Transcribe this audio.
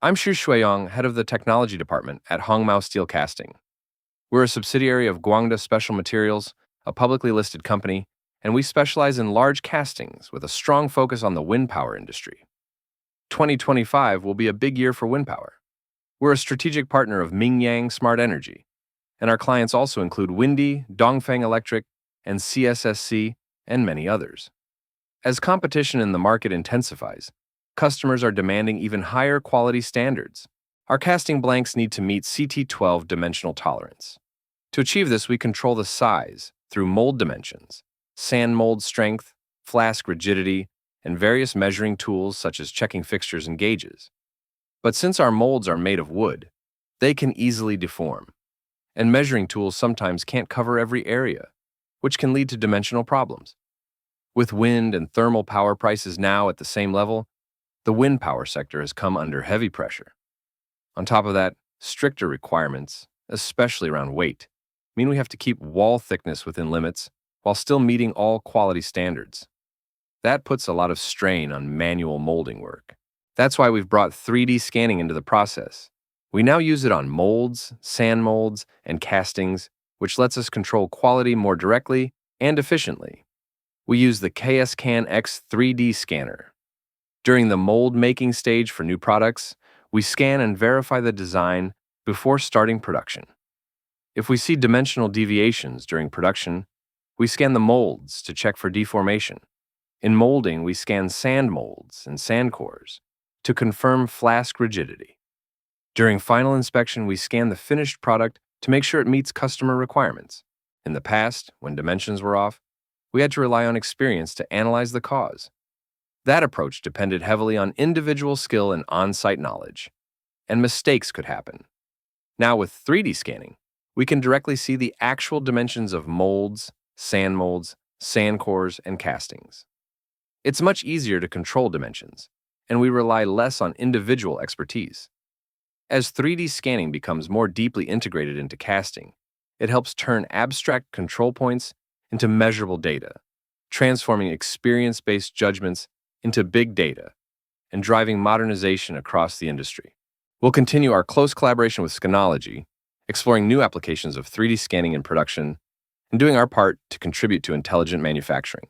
I'm Shu Shuiyong, head of the technology department at Hongmao Steel Casting. We're a subsidiary of Guangda Special Materials, a publicly listed company, and we specialize in large castings with a strong focus on the wind power industry. 2025 will be a big year for wind power. We're a strategic partner of Mingyang Smart Energy, and our clients also include Windy, Dongfeng Electric, and CSSC, and many others. As competition in the market intensifies, customers are demanding even higher quality standards. Our casting blanks need to meet CT12 dimensional tolerance. To achieve this, we control the size through mold dimensions, sand mold strength, flask rigidity, and various measuring tools such as checking fixtures and gauges. But since our molds are made of wood, they can easily deform, and measuring tools sometimes can't cover every area, which can lead to dimensional problems. With wind and thermal power prices now at the same level, the wind power sector has come under heavy pressure. On top of that, stricter requirements, especially around weight, mean we have to keep wall thickness within limits while still meeting all quality standards. That puts a lot of strain on manual molding work. That's why we've brought 3D scanning into the process. We now use it on molds, sand molds, and castings, which lets us control quality more directly and efficiently. We use the KSCAN-X 3D scanner. During the mold-making stage for new products, we scan and verify the design before starting production. If we see dimensional deviations during production, we scan the molds to check for deformation. In molding, we scan sand molds and sand cores to confirm flask rigidity. During final inspection, we scan the finished product to make sure it meets customer requirements. In the past, when dimensions were off, we had to rely on experience to analyze the cause. That approach depended heavily on individual skill and on-site knowledge, and mistakes could happen. Now with 3D scanning, we can directly see the actual dimensions of molds, sand cores, and castings. It's much easier to control dimensions, and we rely less on individual expertise. As 3D scanning becomes more deeply integrated into casting, it helps turn abstract control points into measurable data, transforming experience-based judgments into big data, and driving modernization across the industry. We'll continue our close collaboration with SCAnology, exploring new applications of 3D scanning in production, and doing our part to contribute to intelligent manufacturing.